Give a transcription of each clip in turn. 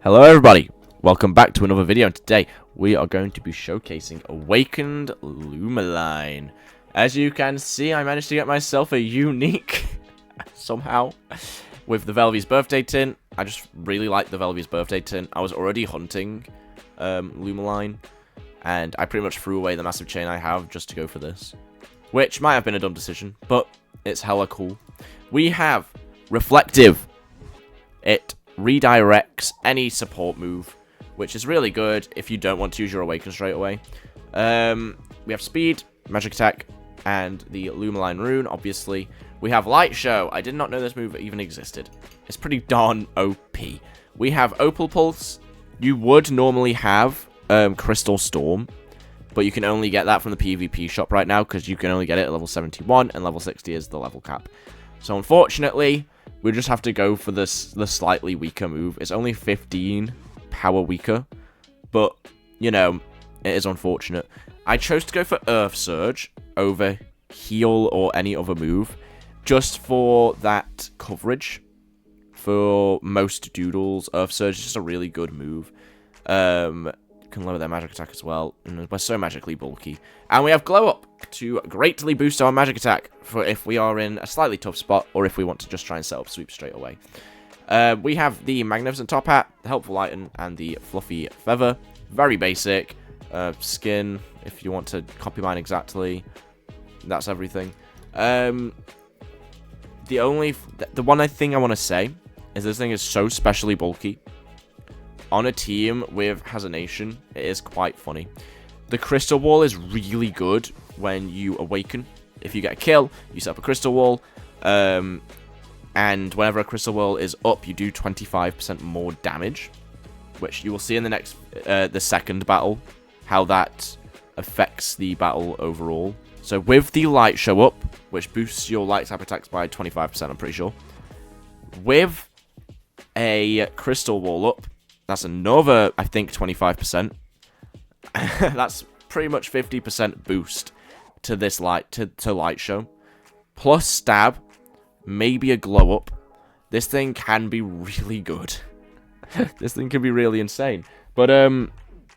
Hello everybody, welcome back to another video, and today we are going to be showcasing Awakened Lumiline. As you can see, I managed to get myself a unique, somehow, with the Velvy's birthday tint. I just really like the Velvy's birthday tint. I was already hunting Lumiline, and I pretty much threw away the massive chain I have just to go for this. Which might have been a dumb decision, but it's hella cool. We have Reflective. It redirects any support move, which is really good if you don't want to use your Awaken straight away. We have Speed, Magic Attack, and the Lumiline Rune, obviously. We have Light Show. I did not know this move even existed. It's pretty darn OP. We have Opal Pulse. You would normally have Crystal Storm, but you can only get that from the PvP shop right now because you can only get it at level 71, and level 60 is the level cap. So unfortunately, we just have to go for the slightly weaker move. It's only 15 power weaker, but, you know, it is unfortunate. I chose to go for Earth Surge over Heal or any other move, just for that coverage. For most doodles, Earth Surge is just a really good move. Can lower their magic attack as well, and we're so magically bulky. And we have Glow Up to greatly boost our magic attack for if we are in a slightly tough spot, or if we want to just try and set up sweep straight away. We have the Magnificent Top Hat, the Helpful Item, and the Fluffy Feather. Very basic. Skin, if you want to copy mine exactly. That's everything. The one thing I want to say is this thing is so specially bulky. On a team with Hazardation, it is quite funny. The Crystal Wall is really good when you awaken. If you get a kill, you set up a Crystal Wall. And whenever a Crystal Wall is up, you do 25% more damage. Which you will see in the next, the second battle, how that affects the battle overall. So with the Light Show up, which boosts your light type attacks by 25%, I'm pretty sure. With a Crystal Wall up, that's another, I think, 25%. That's pretty much 50% boost to this light show. Plus stab, maybe a glow up. This thing can be really good. This thing can be really insane. But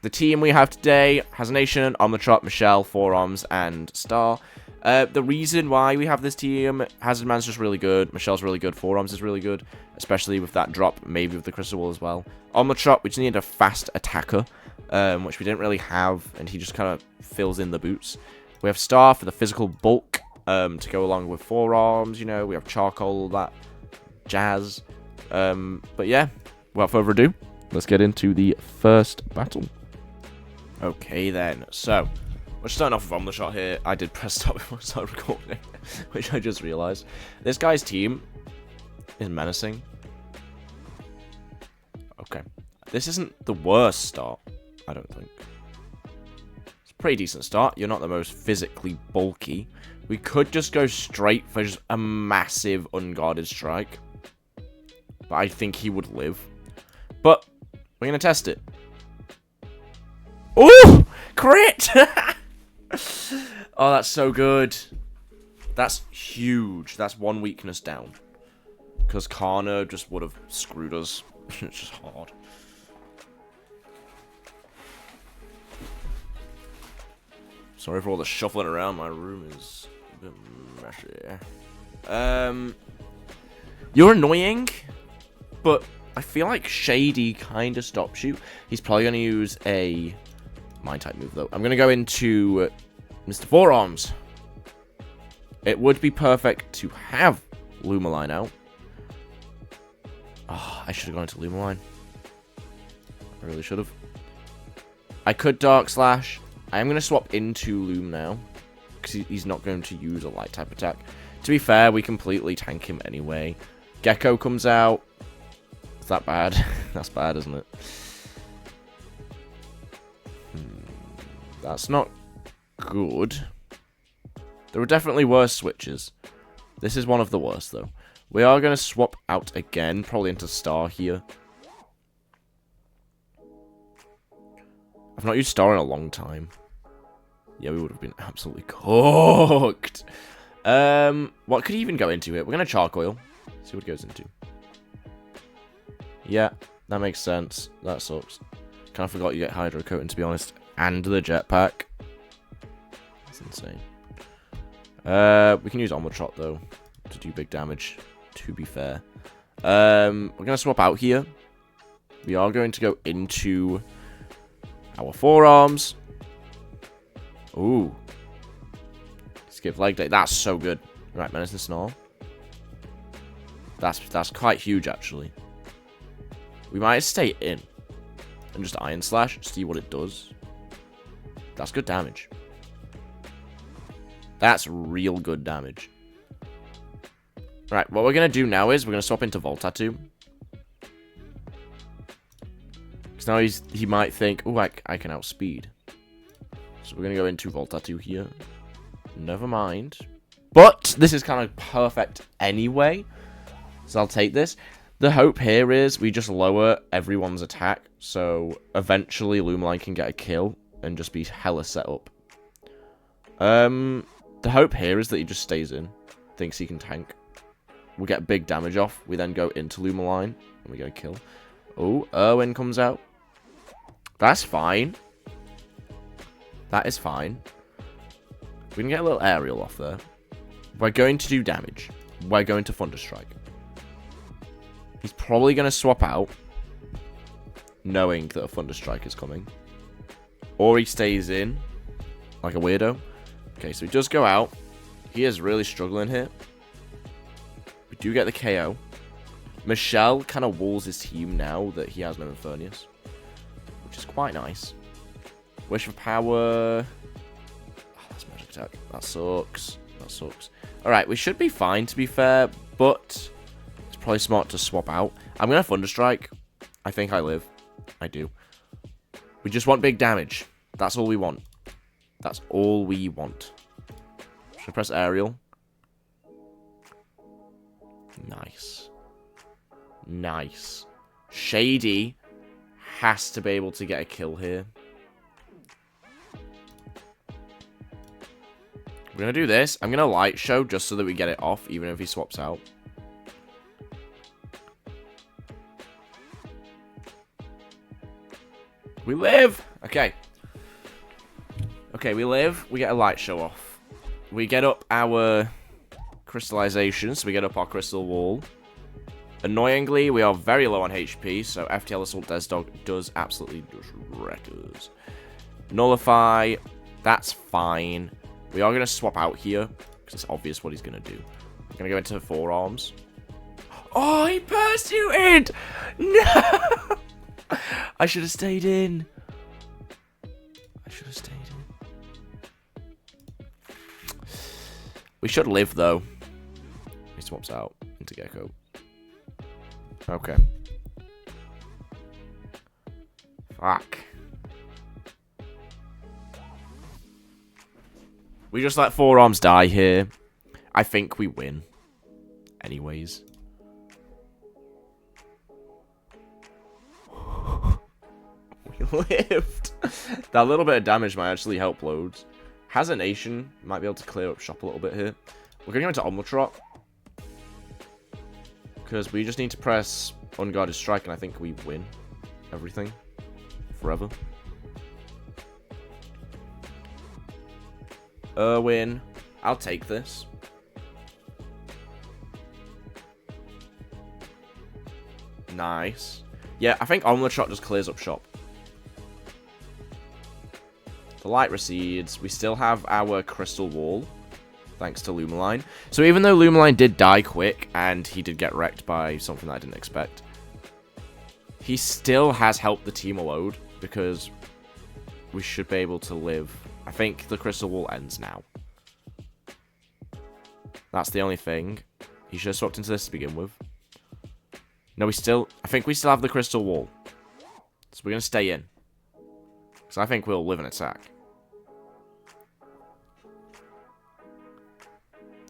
the team we have today has Nation, Omnitrop, Michelle, Forearms, and Star. The reason why we have this team, Hazard Man's just really good, Michelle's really good, Forearms is really good, especially with that drop, maybe with the Crystal Wall as well. Omnitrop, we just needed a fast attacker, which we didn't really have, and he just kind of fills in the boots. We have Star for the physical bulk, to go along with Forearms, you know, we have Charcoal, all that jazz. But yeah, without further ado, let's get into the first battle. Okay then, so we're starting off with Omnitrop here. I did press stop before I started recording, which I just realized. This guy's team is menacing. Okay. This isn't the worst start, I don't think. It's a pretty decent start. You're not the most physically bulky. We could just go straight for just a massive unguarded strike. But I think he would live. But we're going to test it. Ooh! Crit! Oh, that's so good. That's huge. That's one weakness down. Because Karna just would have screwed us. It's just hard. Sorry for all the shuffling around. My room is a bit messy. You're annoying, but I feel like Shady kind of stops you. He's probably going to use a Mind type move, though. I'm going to go into Mr. Forearms. It would be perfect to have Lumiline out. Oh, I should have gone into Lumiline. I really should have. I could Dark Slash. I am going to swap into Loom now, because he's not going to use a light type attack. To be fair, we completely tank him anyway. Gecko comes out. Is that bad? That's bad, isn't it? That's not good. There are definitely worse switches. This is one of the worst, though. We are going to swap out again, probably into Star here. I've not used Star in a long time. Yeah, we would have been absolutely cooked. What could he even go into here? We're going to Charcoal. See what it goes into. Yeah, That makes sense. That sucks. Kind of forgot you get Hydro Coating, to be honest. And the jetpack. That's insane. We can use Omnitrot, though, to do big damage, to be fair. We're going to swap out here. We are going to go into our forearms. Ooh. Skip leg day. That's so good. Right, Menace and Snarl. That's quite huge, actually. We might stay in and just Iron Slash, see what it does. That's good damage. That's real good damage. Right, what we're going to do now is we're going to swap into Volt Tattoo. Because now he might think, oh, I can outspeed. So we're going to go into Volt Tattoo here. Never mind. But this is kind of perfect anyway. So I'll take this. The hope here is we just lower everyone's attack. So eventually Lumiline can get a kill and just be hella set up. The hope here is that he just stays in. Thinks he can tank. We'll get big damage off. We then go into Lumiline. And we get a kill. Oh, Erwin comes out. That's fine. That is fine. We can get a little aerial off there. We're going to do damage. We're going to Thunderstrike. He's probably going to swap out, knowing that a Thunderstrike is coming. Or he stays in, like a weirdo. Okay, so he does go out. He is really struggling here. We do get the KO. Michelle kind of walls his team now that he has no Infernius, which is quite nice. Wish of Power. Oh, that's magic attack. That sucks. That sucks. Alright, we should be fine, to be fair, but it's probably smart to swap out. I'm going to Thunderstrike. I think I live. I do. We just want big damage. That's all we want. That's all we want. Should I press Aerial? Nice. Nice. Shady has to be able to get a kill here. We're going to do this. I'm going to Light Show just so that we get it off, even if he swaps out. We live! Okay. Okay, we live. We get a Light Show off. We get up our Crystallization, so we get up our Crystal Wall. Annoyingly, we are very low on HP, so FTL Assault Desdog does absolutely just wreck us. Nullify. That's fine. We are going to swap out here, because it's obvious what he's going to do. We're going to go into forearms. Oh, he pursued! No! I should have stayed in. I should have stayed in. We should live, though. He swaps out into Gecko. Okay. Fuck. We just let forearms die here. I think we win. Anyways. We lived. That little bit of damage might actually help loads. Has a Nation. Might be able to clear up shop a little bit here. We're going to go into Omnitrot. Because we just need to press Unguarded Strike and I think we win everything. Forever. Erwin. I'll take this. Nice. Yeah, I think Omnitrot just clears up shop. The light recedes. We still have our Crystal Wall. Thanks to Lumiline. So even though Lumiline did die quick, and he did get wrecked by something that I didn't expect, he still has helped the team a load, because we should be able to live. I think the Crystal Wall ends now. That's the only thing. He should have swapped into this to begin with. No, I think we still have the Crystal Wall. So we're going to stay in. Because I think we'll live an attack.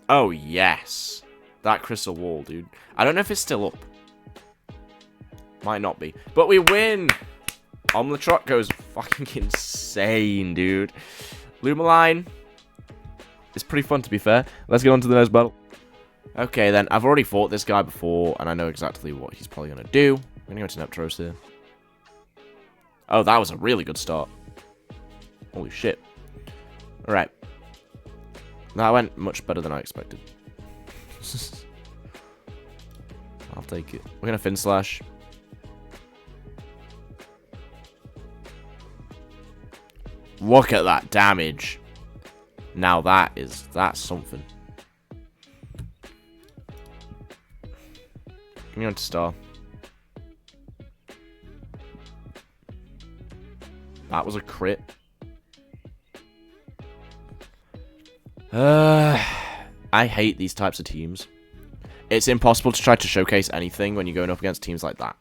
Oh, yes. That Crystal Wall, dude. I don't know if it's still up. Might not be. But we win! Omnitrot goes fucking insane, dude. Lumiline is pretty fun, to be fair. Let's get on to the next battle. Okay, then. I've already fought this guy before, and I know exactly what he's probably going to do. I'm going to go to Neptros here. Oh, that was a really good start. Holy shit. Alright. That went much better than I expected. I'll take it. We're going to Fin Slash. Look at that damage. Now that's something. I'm going to Star. That was a crit. I hate these types of teams. It's impossible to try to showcase anything when you're going up against teams like that.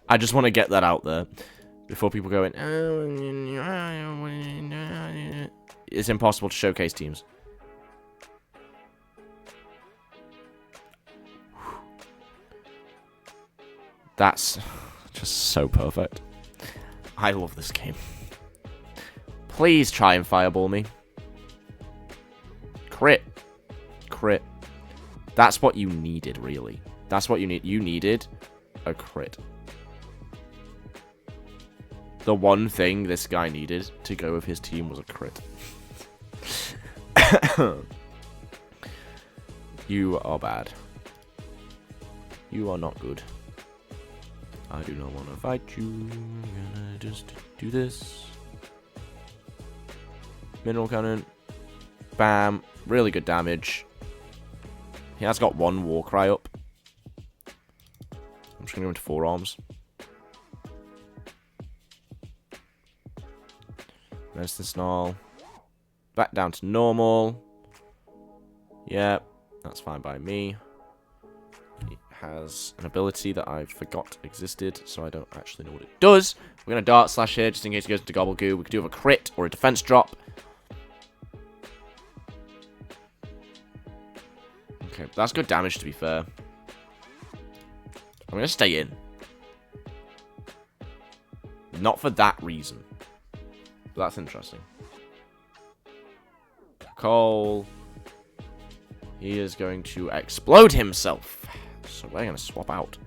I just want to get that out there before people go in. It's impossible to showcase teams. That's just so perfect. I love this game. Please try and fireball me. Crit. Crit. That's what you needed, really. That's what you need. You needed a crit. The one thing this guy needed to go with his team was a crit. You are bad. You are not good. I do not want to fight you. I'm gonna just do this. Mineral cannon. Bam. Really good damage. He has got one war cry up. I'm just gonna go into forearms. Medicine Snarl. Back down to normal. Yep, that's fine by me. He has an ability that I forgot existed, so I don't actually know what it does. We're going to Dart Slash here, just in case he goes into Gobble Goo. We could do a crit or a defense drop. Okay, that's good damage, to be fair. I'm going to stay in. Not for that reason. But that's interesting. Cole. He is going to explode himself. So we're going to swap out.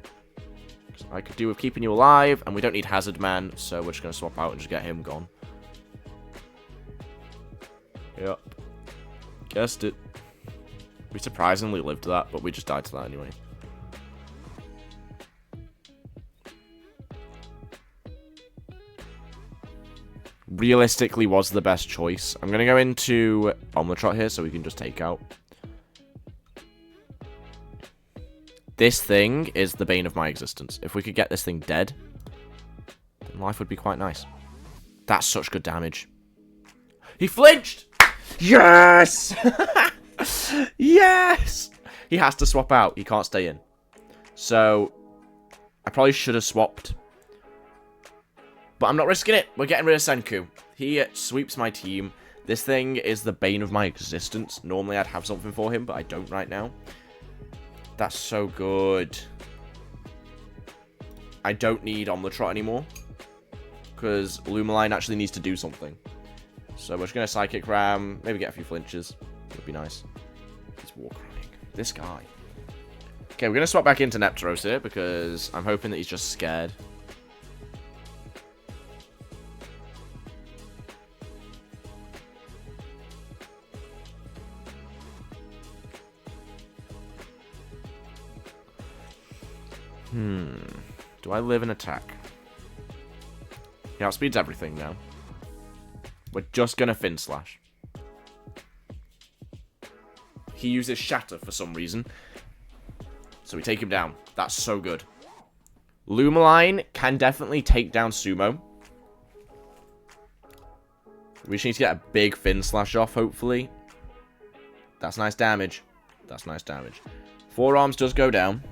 I could do with keeping you alive, and we don't need Hazard Man, so we're just going to swap out and just get him gone. Yep. Guessed it. We surprisingly lived that, but we just died to that anyway. Realistically was the best choice. I'm going to go into Omnitrot here so we can just take out. This thing is the bane of my existence. If we could get this thing dead, then life would be quite nice. That's such good damage. He flinched! Yes! Yes! He has to swap out. He can't stay in. So, I probably should have swapped. But I'm not risking it. We're getting rid of Senku. He sweeps my team. This thing is the bane of my existence. Normally I'd have something for him, but I don't right now. That's so good. I don't need Omnitrot anymore. Because Lumiline actually needs to do something. So we're just going to Psychic Ram. Maybe get a few flinches. Would be nice. He's war crying. This guy. Okay, we're going to swap back into Neptros here. Because I'm hoping that he's just scared. Do I live in attack? He outspeeds everything now. We're just gonna Fin Slash. He uses Shatter for some reason. So we take him down. That's so good. Lumiline can definitely take down Sumo. We just need to get a big Fin Slash off, hopefully. That's nice damage. That's nice damage. Forearms does go down.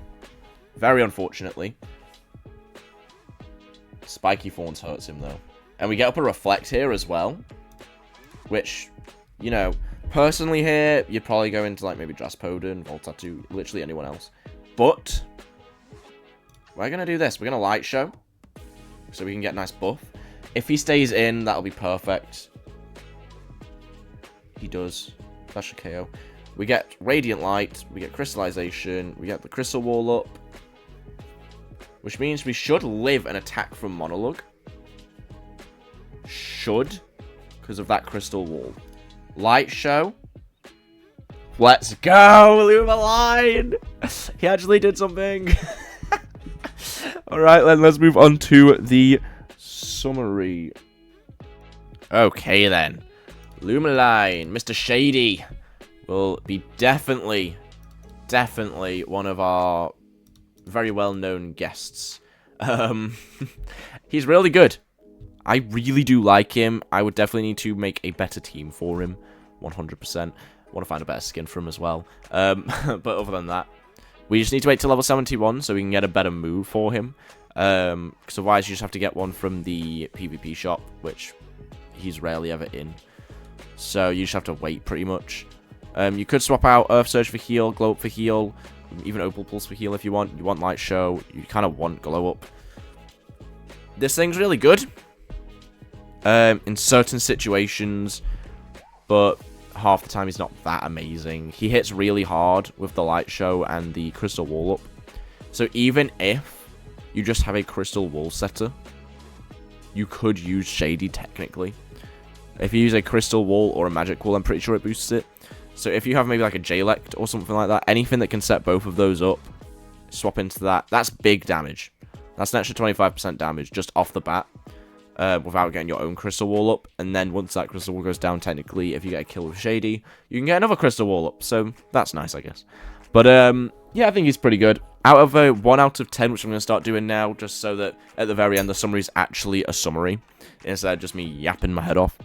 Very unfortunately. Spiky Thorns hurts him, though. And we get up a Reflect here as well. Which, you know, personally here, you'd probably go into, like, maybe Draspodon, Voltatu, literally anyone else. But, we're going to do this. We're going to Light Show. So we can get a nice buff. If he stays in, that'll be perfect. He does. That should KO. We get Radiant Light, we get Crystallization, we get the Crystal Wall up, which means we should live an attack from Monologue. Should, because of that Crystal Wall. Light Show. Let's go, Lumiline! He actually did something. Alright, then let's move on to the summary. Okay, then. Lumiline, Mr. Shady, will be definitely one of our very well-known guests. He's really good. I really do like him. I would definitely need to make a better team for him, 100%. Want to find a better skin for him as well. But other than that, we just need to wait till level 71 so we can get a better move for him. Because otherwise you just have to get one from the PvP shop, which he's rarely ever in. So you just have to wait pretty much. You could swap out Earth Surge for heal, Glow Up for heal, even Opal Pulse for heal if you want. You want Light Show, you kind of want Glow Up. This thing's really good in certain situations, but half the time he's not that amazing. He hits really hard with the Light Show and the Crystal Wall up. So even if you just have a Crystal Wall setter, you could use Shady technically. If you use a Crystal Wall or a Magic Wall, I'm pretty sure it boosts it. So if you have maybe like a J-Lect or something like that, anything that can set both of those up, swap into that. That's big damage. That's an extra 25% damage just off the bat, without getting your own Crystal Wall up. And then once that Crystal Wall goes down, technically, if you get a kill with Shady, you can get another Crystal Wall up. So that's nice, I guess. But yeah, I think he's pretty good. Out of a 1 out of 10, which I'm going to start doing now, just so that at the very end the summary is actually a summary, instead of just me yapping my head off.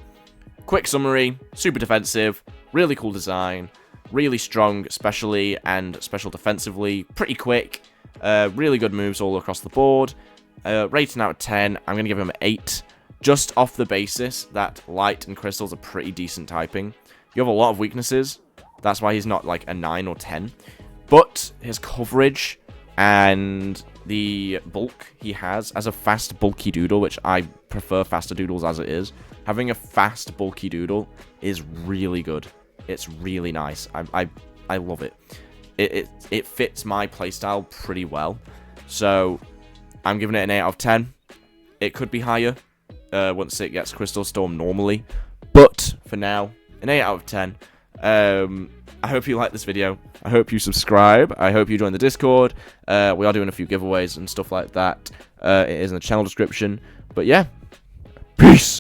Quick summary, super defensive, really cool design, really strong specially and special defensively, pretty quick, really good moves all across the board. Rating out of 10, I'm going to give him an 8, just off the basis that Light and Crystals are pretty decent typing. You have a lot of weaknesses, that's why he's not like a 9 or 10, but his coverage and the bulk he has as a fast bulky doodle, which I prefer faster doodles as it is, having a fast bulky doodle is really good. It's really nice. I love it. It fits my playstyle pretty well. So I'm giving it an 8 out of 10. It could be higher once it gets Crystal Storm normally, but for now, an 8 out of 10. I hope you like this video. I hope you subscribe. I hope you join the Discord. We are doing a few giveaways and stuff like that. It is in the channel description. But yeah, peace!